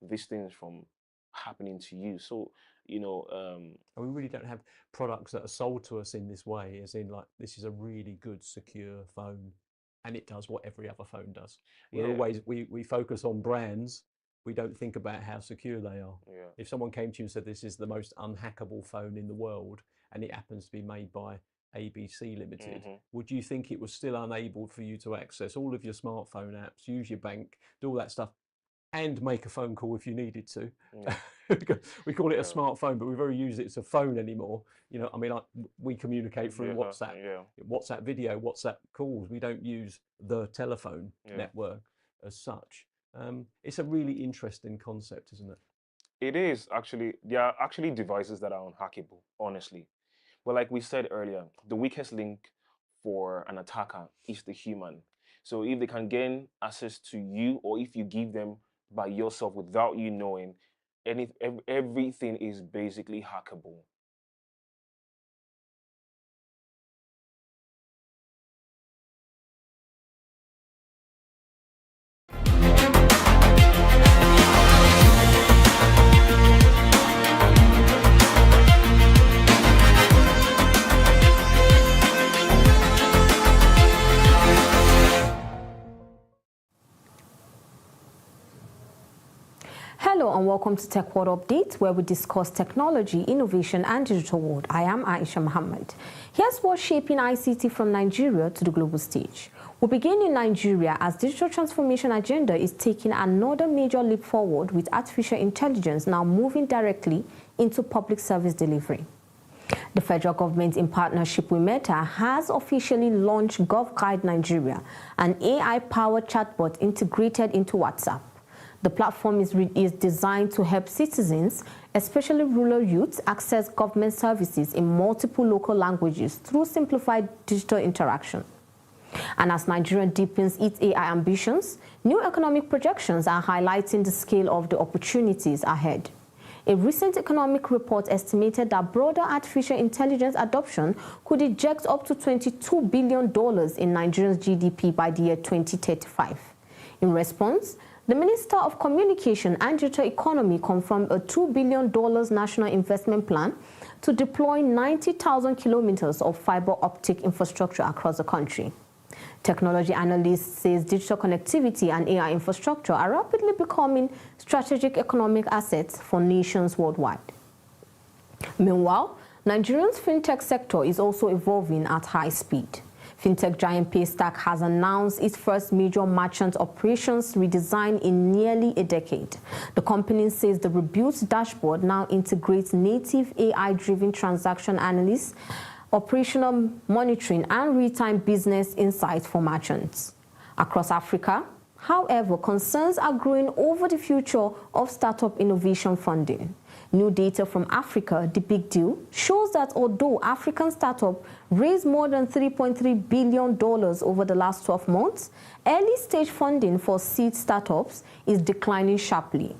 these things from happening to you. So, you know, we really don't have products that are sold to us in this way, as in, like, this is a really good, secure phone, and it does what every other phone does. We're always, we focus on brands. We don't think about how secure they are. Yeah. If someone came to you and said this is the most unhackable phone in the world, and it happens to be made by ABC Limited, would you think it was still unable for you to access all of your smartphone apps, use your bank, do all that stuff, and make a phone call if you needed to? We call it a smartphone, but we very use it as a phone anymore. You know, I mean, we communicate through WhatsApp, WhatsApp video, WhatsApp calls. We don't use the telephone network as such. It's a really interesting concept, isn't it? It is actually. There are actually devices that are unhackable, honestly. But like we said earlier, the weakest link for an attacker is the human. So if they can gain access to you, or if you give them by yourself without you knowing, everything is basically hackable. Hello and welcome to Tech World Update, where we discuss technology, innovation and digital world. I am Aisha Muhammad. Here's what's shaping ICT from Nigeria to the global stage. We begin in Nigeria as digital transformation agenda is taking another major leap forward, with artificial intelligence now moving directly into public service delivery. The federal government, in partnership with Meta, has officially launched GovGuide Nigeria, an AI-powered chatbot integrated into WhatsApp. The platform is designed to help citizens, especially rural youths, access government services in multiple local languages through simplified digital interaction. And as Nigeria deepens its AI ambitions, new economic projections are highlighting the scale of the opportunities ahead. A recent economic report estimated that broader artificial intelligence adoption could inject up to $22 billion in Nigeria's GDP by the year 2035. In response, the Minister of Communication and Digital Economy confirmed a $2 billion national investment plan to deploy 90,000 kilometers of fiber optic infrastructure across the country. Technology analysts say digital connectivity and AI infrastructure are rapidly becoming strategic economic assets for nations worldwide. Meanwhile, Nigeria's fintech sector is also evolving at high speed. Fintech giant Paystack has announced its first major merchant operations redesign in nearly a decade. The company says the rebuilt dashboard now integrates native AI-driven transaction analysis, operational monitoring, and real-time business insights for merchants. Across Africa, however, concerns are growing over the future of startup innovation funding. New data from Africa, the Big Deal, shows that although African startups raised more than $3.3 billion over the last 12 months, early-stage funding for seed startups is declining sharply.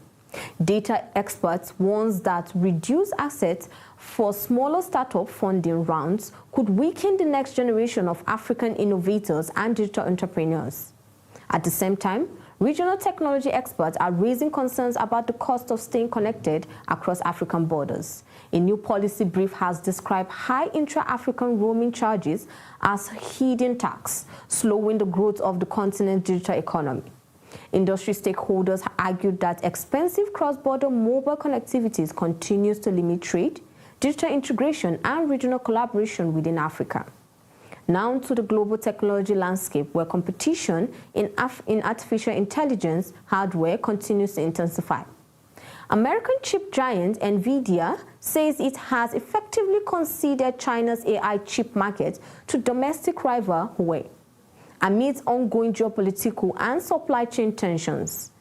Data experts warn that reduced assets for smaller startup funding rounds could weaken the next generation of African innovators and digital entrepreneurs. At the same time, regional technology experts are raising concerns about the cost of staying connected across African borders. A new policy brief has described high intra-African roaming charges as hidden tax, slowing the growth of the continent's digital economy. Industry stakeholders argued that expensive cross-border mobile connectivity continues to limit trade, digital integration, and regional collaboration within Africa. Now to the global technology landscape, where competition in artificial intelligence hardware continues to intensify. American chip giant NVIDIA says it has effectively conceded China's AI chip market to domestic rival Huawei amid ongoing geopolitical and supply chain tensions.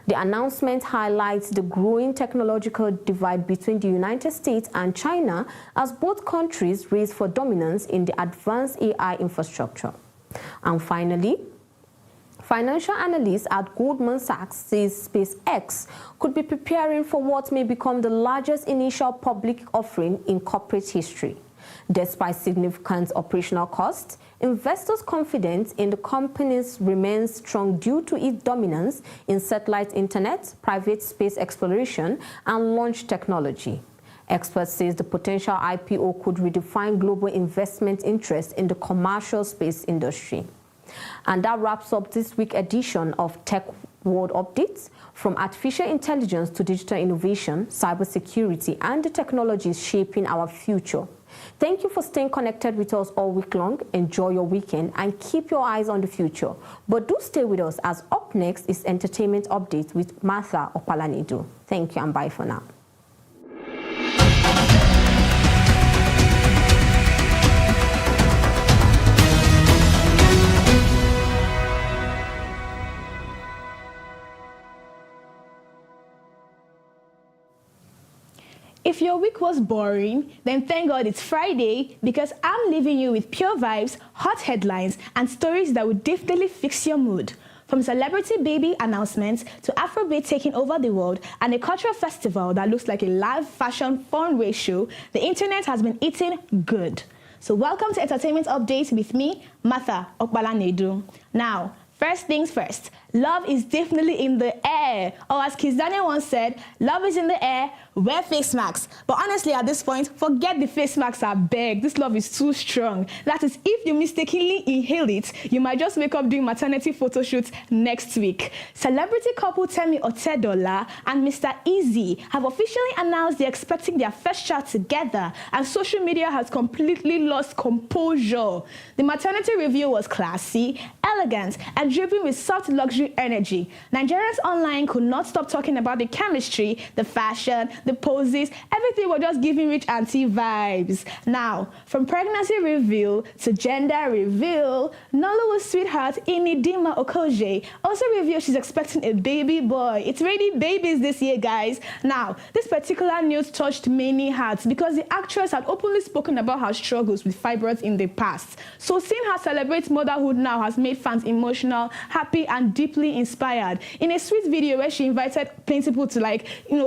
The announcement highlights the growing technological divide between the United States and China as both countries race for dominance in the advanced AI infrastructure. And finally, financial analyst at Goldman Sachs says SpaceX could be preparing for what may become the largest initial public offering in corporate history. Despite significant operational costs, investors' confidence in the companies remains strong due to its dominance in satellite internet, private space exploration, and launch technology. Experts say the potential IPO could redefine global investment interest in the commercial space industry. And that wraps up this week's edition of Tech World Updates. From artificial intelligence to digital innovation, cybersecurity, and the technologies shaping our future. Thank you for staying connected with us all week long. Enjoy your weekend and keep your eyes on the future. But do stay with us, as up next is Entertainment Update with Martha Opalanedu. Thank you and bye for now. If your week was boring, then thank God it's Friday, because I'm leaving you with pure vibes, hot headlines, and stories that will definitely fix your mood. From celebrity baby announcements to Afrobeat taking over the world and a cultural festival that looks like a live fashion fun-way show, the internet has been eating good. So welcome to Entertainment Update with me, Martha Opalanedu. Now, first things first, love is definitely in the air. Or as Kiss Daniel once said, love is in the air, wear face masks. But honestly, at this point, forget the face masks, I beg. This love is too strong. That is, if you mistakenly inhale it, you might just wake up doing maternity photo shoots next week. Celebrity couple Temi Otedola and Mr. Easy have officially announced they're expecting their first child together, and social media has completely lost composure. The maternity review was classy, elegant, and dripping with soft luxury energy. Nigerians online could not stop talking about the chemistry, the fashion, the poses. Everything was just giving rich auntie vibes. Now, from pregnancy reveal to gender reveal, Nollywood sweetheart Inidima Okoje also revealed she's expecting a baby boy. It's raining babies this year, guys. Now, this particular news touched many hearts because the actress had openly spoken about her struggles with fibroids in the past. So seeing her celebrate motherhood now has made fans emotional, happy, and deeply inspired. In a sweet video where she invited plenty people to,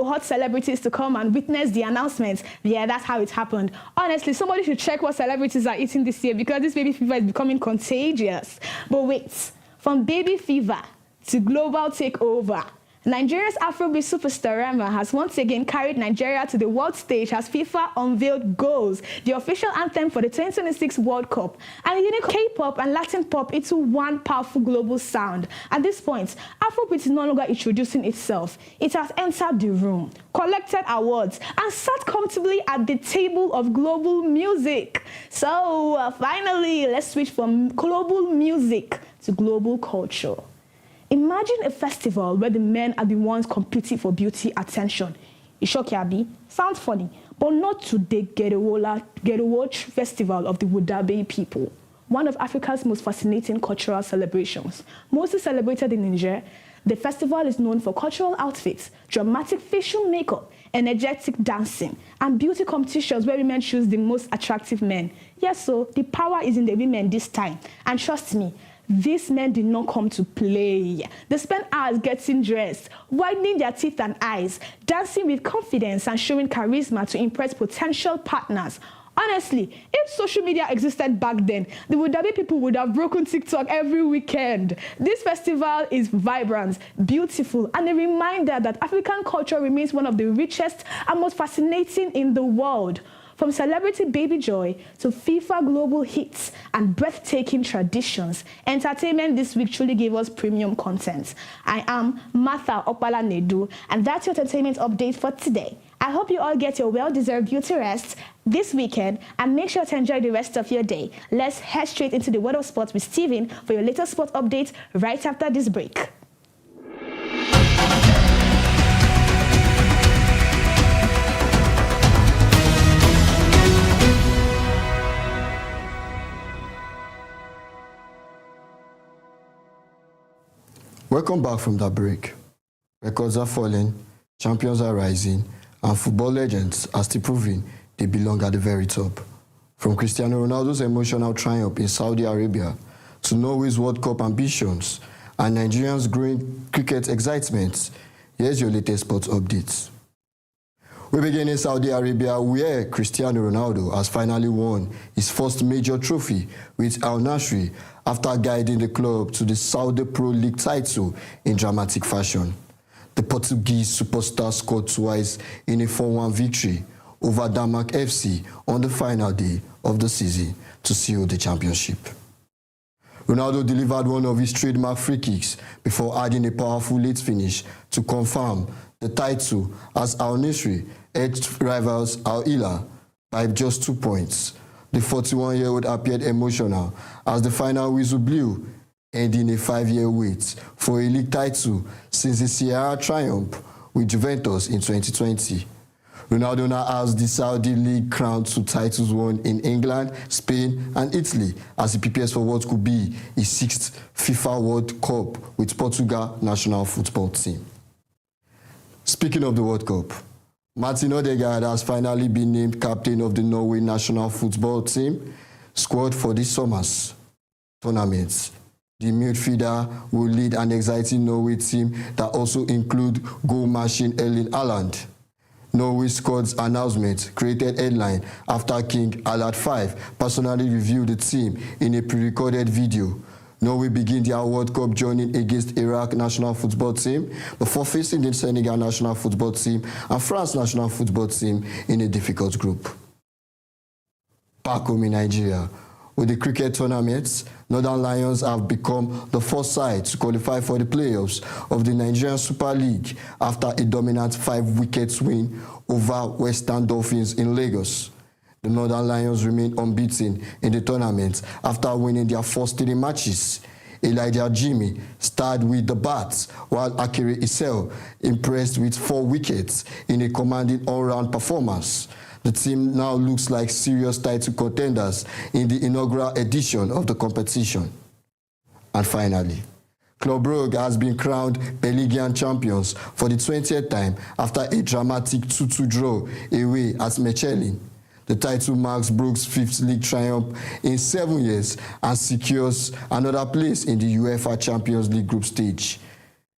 hot celebrities to come and witness the announcements. Yeah, that's how it happened. Honestly, somebody should check what celebrities are eating this year, because this baby fever is becoming contagious. But wait, from baby fever to global takeover, Nigeria's Afrobeat superstar Rema has once again carried Nigeria to the world stage as FIFA unveiled Goals, the official anthem for the 2026 World Cup, and uniting K-pop and Latin pop into one powerful global sound. At this point, Afrobeat is no longer introducing itself. It has entered the room, collected awards, and sat comfortably at the table of global music. So finally, let's switch from global music to global culture. Imagine a festival where the men are the ones competing for beauty attention. Ishokiabi sounds funny, but not today. Get a Watch Festival of the Wudabe people, one of Africa's most fascinating cultural celebrations. Mostly celebrated in Niger, the festival is known for cultural outfits, dramatic facial makeup, energetic dancing, and beauty competitions where women choose the most attractive men. Yes, so the power is in the women this time. And trust me, these men did not come to play. They spent hours getting dressed, widening their teeth and eyes, dancing with confidence and showing charisma to impress potential partners. Honestly, if social media existed back then, the Wudabe people would have broken TikTok every weekend. This festival is vibrant, beautiful, and a reminder that African culture remains one of the richest and most fascinating in the world. From celebrity baby joy to FIFA global hits and breathtaking traditions, entertainment this week truly gave us premium content. I am Martha Opalanedu, and that's your entertainment update for today. I hope you all get your well-deserved beauty rest this weekend and make sure to enjoy the rest of your day. Let's head straight into the world of sports with Steven for your latest sport update right after this break. Welcome back from that break. Records are falling, champions are rising, and football legends are still proving they belong at the very top. From Cristiano Ronaldo's emotional triumph in Saudi Arabia to Norway's World Cup ambitions and Nigerians' growing cricket excitement, here's your latest sports updates. We begin in Saudi Arabia, where Cristiano Ronaldo has finally won his first major trophy with Al Nassr after guiding the club to the Saudi Pro League title in dramatic fashion. The Portuguese superstar scored twice in a 4-1 victory over Denmark FC on the final day of the season to seal the championship. Ronaldo delivered one of his trademark free kicks before adding a powerful late finish to confirm the title as Al Nassr edged rivals Al Hilal by just 2 points. The 41-year-old appeared emotional as the final whistle blew, ending a 5-year wait for a league title since the Sierra triumph with Juventus in 2020. Ronaldo now has the Saudi League crown 2 titles won in England, Spain, and Italy as he prepares for what could be his 6th FIFA World Cup with Portugal national football team. Speaking of the World Cup, Martin Odegaard has finally been named captain of the Norway national football team squad for this summer's tournament. The midfielder will lead an exciting Norway team that also includes goal machine Erling Haaland. Norway's squad's announcement created headline after King Harald V personally reviewed the team in a pre-recorded video. Norway begin their World Cup journey against Iraq national football team before facing the Senegal national football team and France national football team in a difficult group. Back home in Nigeria, with the cricket tournaments, Northern Lions have become the first side to qualify for the playoffs of the Nigerian Super League after a dominant 5-wicket win over Western Dolphins in Lagos. The Northern Lions remain unbeaten in the tournament after winning their first 3 matches. Elijah Jimmy starred with the bats, while Akere Isel impressed with 4 wickets in a commanding all-round performance. The team now looks like serious title contenders in the inaugural edition of the competition. And finally, Club Brugge has been crowned Belgian champions for the 20th time after a dramatic 2-2 draw away at Mechelen. The title marks Brugge's 5th league triumph in 7 years and secures another place in the UEFA Champions League group stage.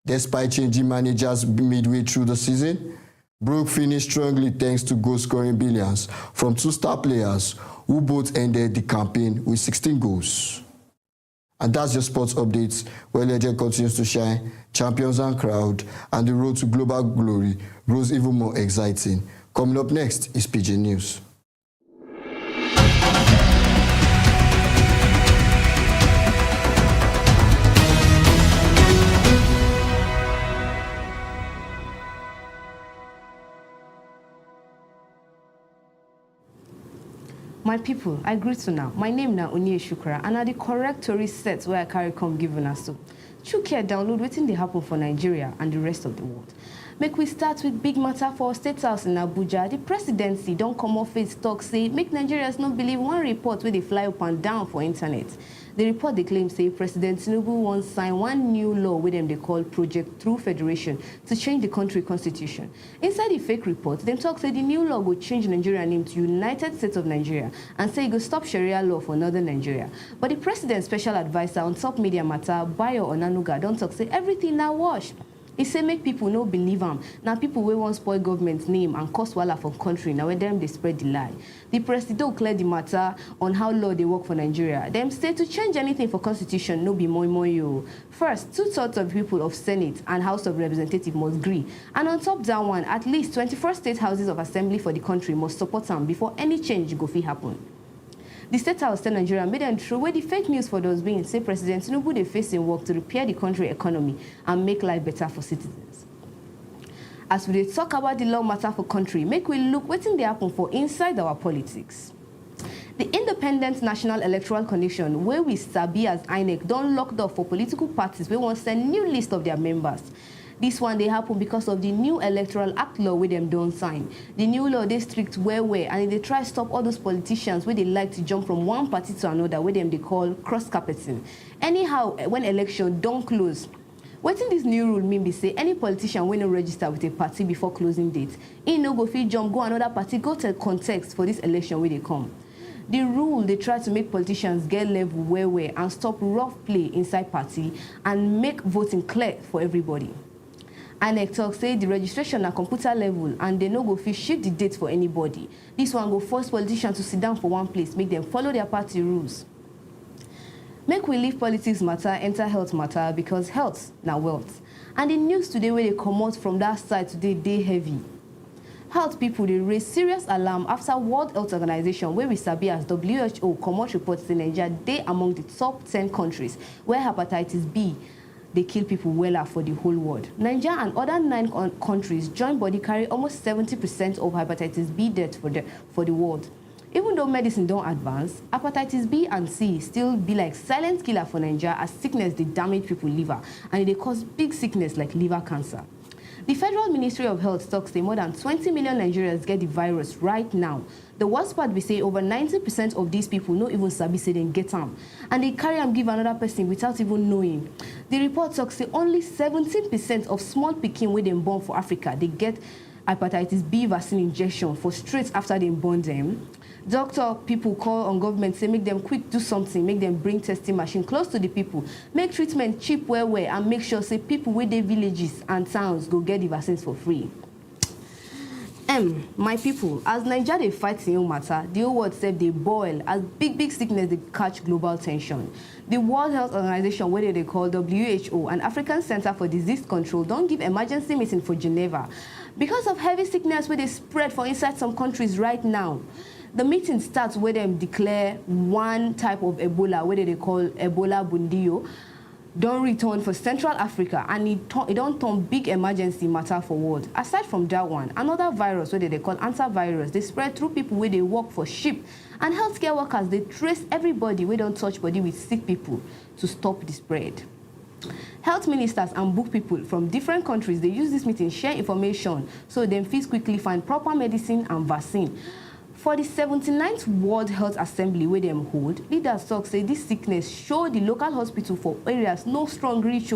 Despite changing managers midway through the season, Brugge finished strongly thanks to goal-scoring brilliance from 2 star players who both ended the campaign with 16 goals. And that's your sports updates, where legend continues to shine, champions and crowd, and the road to global glory grows even more exciting. Coming up next is PG News. My people, I greet you now. My name now Onye Shukra, and are the correct story sets where I carry come giving us to. Chook here, download wetin dey happen for Nigeria and the rest of the world. Make we start with big matter for State House in Abuja. The presidency don't come off its talk say make Nigerians not believe one report where they fly up and down for internet. The report they claim say President Tinubu wants sign one new law with them they call Project Through Federation to change the country constitution. Inside the fake report, them talk say the new law will change Nigeria name to United States of Nigeria and say it will stop Sharia law for northern Nigeria. But the president's special advisor on top media matter, Bayo Onanuga, don't talk say everything now wash. He say make people no believe him. Now people will want spoil government's name and cause wala for country. Now when them they spread the lie. The president clear the matter on how law they work for Nigeria. Them say to change anything for constitution no be more you. First, 2/3 of people of Senate and House of Representatives must agree. And on top that one, at least 24 state houses of assembly for the country must support them before any change go fit happen. The State House tell Nigeria made them true where the fake news for those being say President Tinubu they facing work to repair the country economy and make life better for citizens. As we talk about the law matter for country, make we look wetin dey happen for inside our politics. The Independent National Electoral Commission, where we sabi as INEC, don't lock door for political parties wey want send new list of their members. This one they happen because of the new Electoral Act law where them don't sign. The new law they strict where and they try stop all those politicians where they like to jump from one party to another where them they call cross-carpeting. Anyhow, when election don't close, what in this new rule mean be say any politician will not register with a party before closing date. In no go fit jump, go another party, go to context for this election where they come. The rule, they try to make politicians get level where and stop rough play inside party and make voting clear for everybody. INEC talk say the registration na computer level and they no go fit shift the date for anybody. This one go force politicians to sit down for one place, make them follow their party rules. Make we leave politics matter, enter health matter, because health na wealth. And the news today where they come out from that side today, they heavy. Health people, they raise serious alarm after World Health Organization, where we sabi as WHO, come out reports in Nigeria, they among the top 10 countries where hepatitis B, they kill people well for the whole world. Nigeria and other 9 countries join body carry almost 70% of hepatitis B deaths for the world. Even though medicine don't advance, hepatitis B and C still be like silent killer for Nigeria, as sickness they damage people liver and they cause big sickness like liver cancer. The Federal Ministry of Health talks say more than 20 million Nigerians get the virus right now. The worst part, we say over 90% of these people no even sabi say they get them, and they carry and give another person without even knowing. The report talks say only 17% of small pikin wey dem born for Africa, they get hepatitis B vaccine injection for straight after they born them. Doctor people call on government, say make them quick do something, make them bring testing machine close to the people, make treatment cheap where, and make sure say people with their villages and towns go get the vaccines for free. My people, as Nigeria they fight the whole matter, the whole world said they boil as big sickness they catch global tension. The World Health Organization, where they call WHO, and African Center for Disease Control, don't give emergency meeting for Geneva because of heavy sickness where they spread for inside some countries right now. The meeting starts where they declare one type of Ebola, where they call Ebola Bundio, don't return for Central Africa, and it don't turn big emergency matter for world. Aside from that one, another virus, where they call antivirus, they spread through people where they work for sheep, and healthcare workers, they trace everybody where don't touch body with sick people to stop the spread. Health ministers and book people from different countries, they use this meeting, share information, so them fees quickly find proper medicine and vaccine. For the 79th World Health Assembly where them hold, leaders talk say this sickness show the local hospital for areas no strong reach.